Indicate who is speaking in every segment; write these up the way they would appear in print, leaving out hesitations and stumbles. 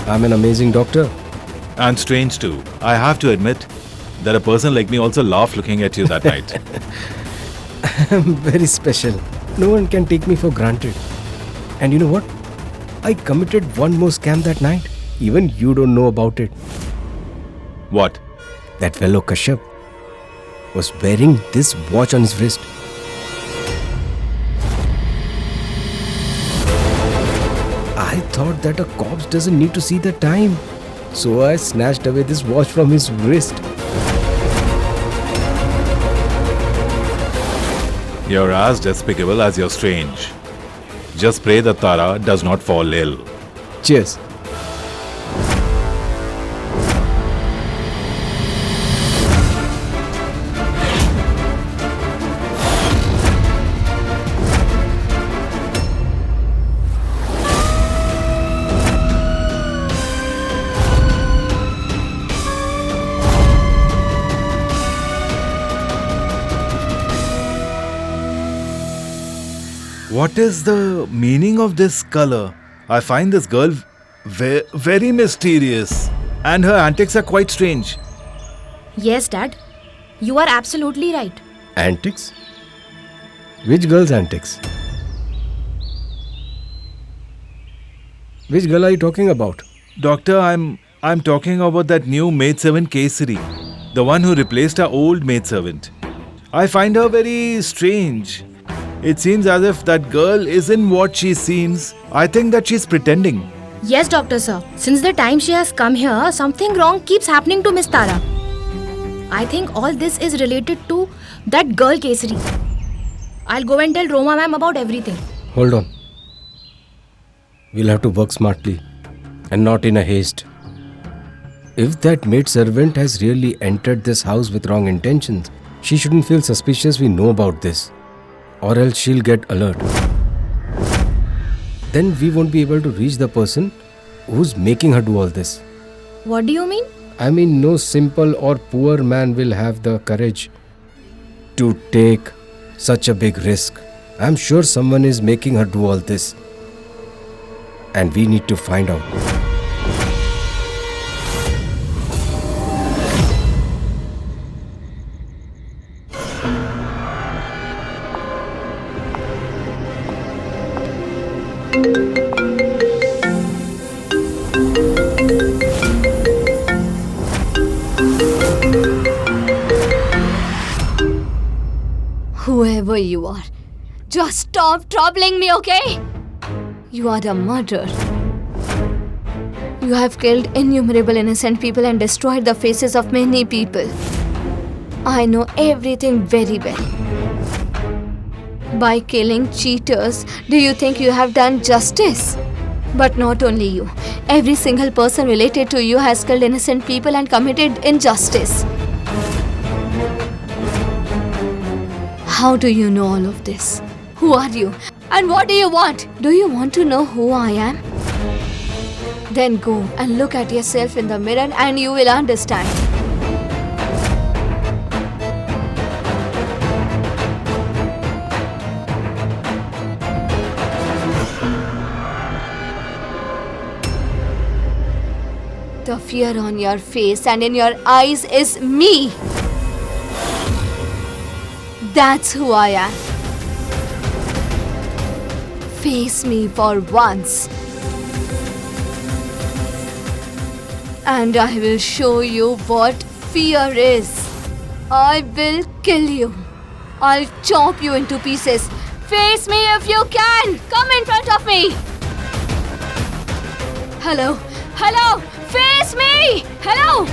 Speaker 1: I'm an amazing doctor.
Speaker 2: And strange too. I have to admit that a person like me also laughed looking at you that night.
Speaker 1: I'm very special. No one can take me for granted. And you know what? I committed one more scam that night. Even you don't know about it.
Speaker 2: What?
Speaker 1: That fellow Kashyap was wearing this watch on his wrist. I thought that a corpse doesn't need to see the time. So I snatched away this watch from his wrist.
Speaker 2: You're as despicable as you're strange. Just pray that Tara does not fall ill.
Speaker 1: Cheers.
Speaker 2: What is the meaning of this color? I find this girl very mysterious, and her antics are quite strange.
Speaker 3: Yes, Dad. You are absolutely right.
Speaker 1: Antics? Which girl's antics? Which girl are you talking about?
Speaker 2: Doctor, I'm talking about that new maidservant Kesari, the one who replaced our old maidservant. I find her very strange. It seems as if that girl isn't what she seems. I think that she's pretending.
Speaker 3: Yes, Doctor Sir. Since the time she has come here, something wrong keeps happening to Miss Tara. I think all this is related to that girl Kesari. I'll go and tell Roma ma'am about everything.
Speaker 1: Hold on. We'll have to work smartly and not in a haste. If that maid servant has really entered this house with wrong intentions, she shouldn't feel suspicious we know about this. Or else she'll get alert. Then we won't be able to reach the person who's making her do all this.
Speaker 3: What do you mean?
Speaker 1: I mean, no simple or poor man will have the courage to take such a big risk. I'm sure someone is making her do all this. And we need to find out.
Speaker 4: Whoever you are, just stop troubling me, okay? You are a murderer. You have killed innumerable innocent people and destroyed the faces of many people. I know everything very well. By killing cheaters, do you think you have done justice? But not only you. Every single person related to you has killed innocent people and committed injustice. How do you know all of this? Who are you? And what do you want? Do you want to know who I am? Then go and look at yourself in the mirror and you will understand. The fear on your face and in your eyes is me. That's who I am. Face me for once. And I will show you what fear is. I will kill you. I'll chop you into pieces. Face me if you can. Come in front of me. Hello. Hello. Face me. Hello.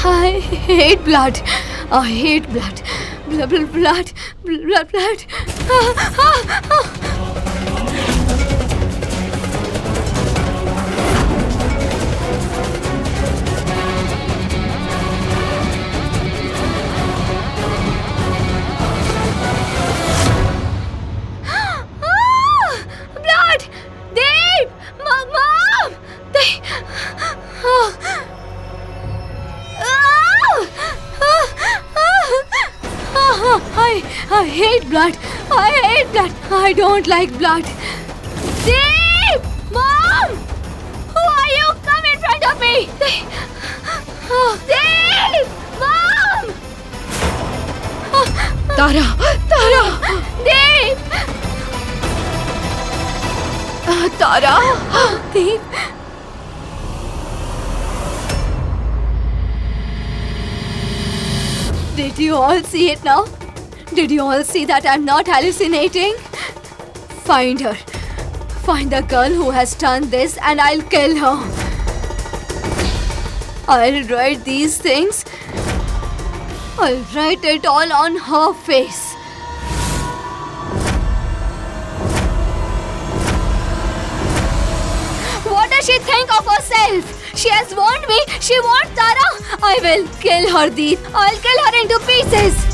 Speaker 4: I hate blood. I hate blood. Blood. Blood! Deep! Mom! I hate blood. I hate blood. I don't like blood. Deep! Mom! Who are you? Come in front of me! Deep! Mom!
Speaker 3: Tara!
Speaker 4: Deep!
Speaker 3: Tara!
Speaker 4: Deep! Did you all see it now? Did you all see that I'm not hallucinating? Find her. Find the girl who has done this and I'll kill her. I'll write these things. I'll write it all on her face. What does she think of herself? She has warned me. She warned Tara. I will kill her, Deep. I'll kill her into pieces.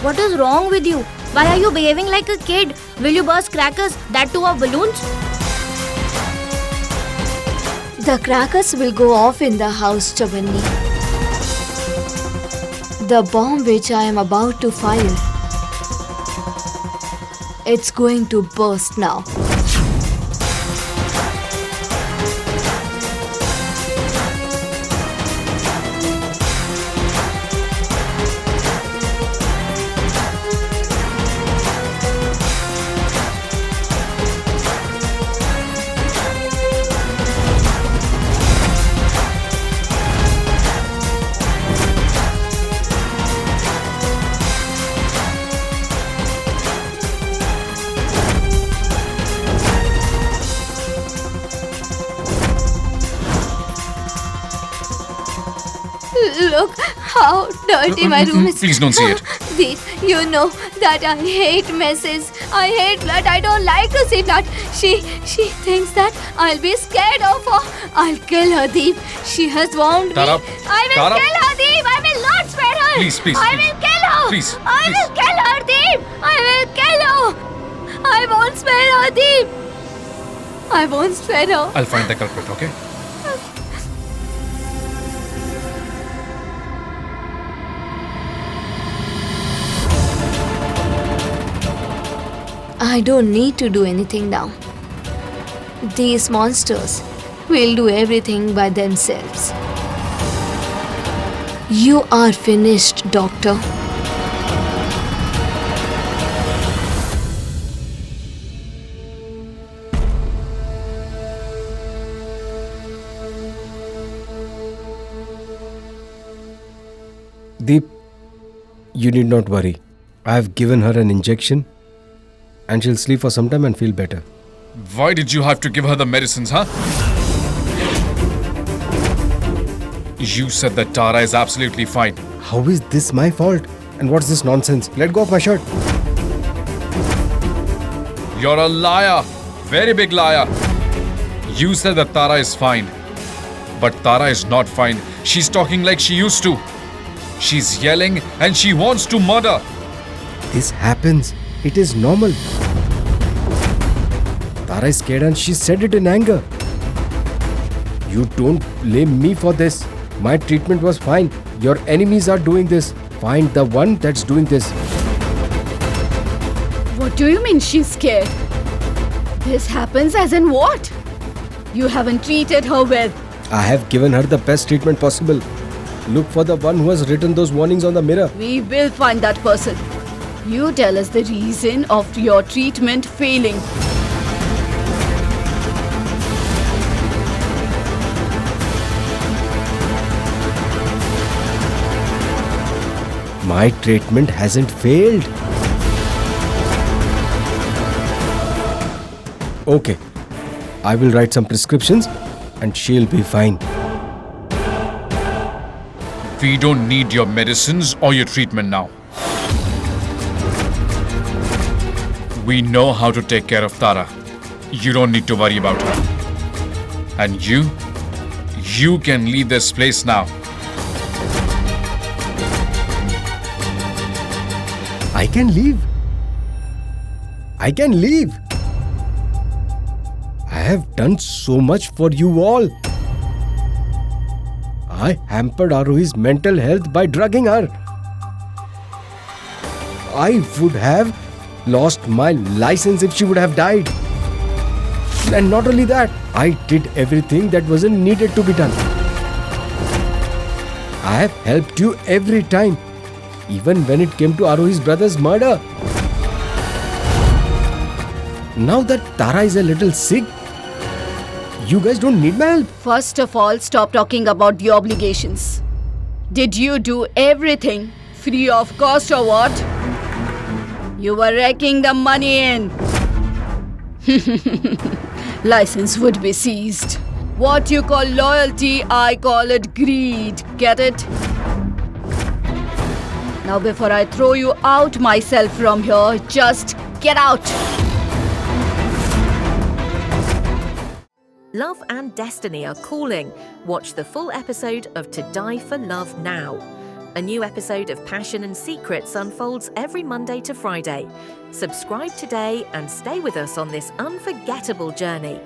Speaker 3: What is wrong with you? Why are you behaving like a kid? Will you burst crackers? That too of balloons?
Speaker 4: The crackers will go off in the house, Chabani. The bomb which I am about to fire. It's going to burst now. Look how dirty my room is.
Speaker 5: Please don't see it.
Speaker 4: Deep, you know that I hate messes. I hate blood. I don't like to see blood. She thinks that I'll be scared of her. I'll kill her, Deep. She has warned
Speaker 5: Tara,
Speaker 4: me. I will
Speaker 5: Tara.
Speaker 4: kill her, Deep. I will not spare her.
Speaker 5: Please, please,
Speaker 4: I
Speaker 5: please.
Speaker 4: will kill her.
Speaker 5: Please,
Speaker 4: I
Speaker 5: please.
Speaker 4: will kill her, Deep. I will kill her. I won't spare her, Deep. I won't spare her.
Speaker 5: I'll find the culprit, okay?
Speaker 4: I don't need to do anything now. These monsters will do everything by themselves. You are finished, Doctor.
Speaker 1: Deep, you need not worry. I have given her an injection and she'll sleep for some time and feel better.
Speaker 5: Why did you have to give her the medicines, huh? You said that Tara is absolutely fine.
Speaker 1: How is this my fault? And what's this nonsense? Let go of my shirt.
Speaker 5: You're a liar. Very big liar. You said that Tara is fine. But Tara is not fine. She's talking like she used to. She's yelling and she wants to murder.
Speaker 1: This happens. It is normal. Tara is scared and she said it in anger. You don't blame me for this. My treatment was fine. Your enemies are doing this. Find the one that's doing this.
Speaker 6: What do you mean she's scared? This happens as in what? You haven't treated her well.
Speaker 1: I have given her the best treatment possible. Look for the one who has written those warnings on the mirror.
Speaker 6: We will find that person. You tell us the reason of your treatment failing.
Speaker 1: My treatment hasn't failed. Okay, I will write some prescriptions and she'll be fine.
Speaker 5: We don't need your medicines or your treatment now. We know how to take care of Tara. You don't need to worry about her. And you can leave this place now.
Speaker 1: I can leave. I can leave. I have done so much for you all. I hampered Arohi's mental health by drugging her. I would have lost my license if she would have died. And not only that, I did everything that wasn't needed to be done. I have helped you every time, even when it came to Arohi's brother's murder. Now that Tara is a little sick, you guys don't need my help.
Speaker 6: First of all, stop talking about the obligations. Did you do everything free of cost or what? You were raking the money in. License would be seized. What you call loyalty, I call it greed. Get it? Now before I throw you out myself from here, just get out.
Speaker 7: Love and Destiny are calling. Watch the full episode of To Die for Love now. A new episode of Passion and Secrets unfolds every Monday to Friday. Subscribe today and stay with us on this unforgettable journey.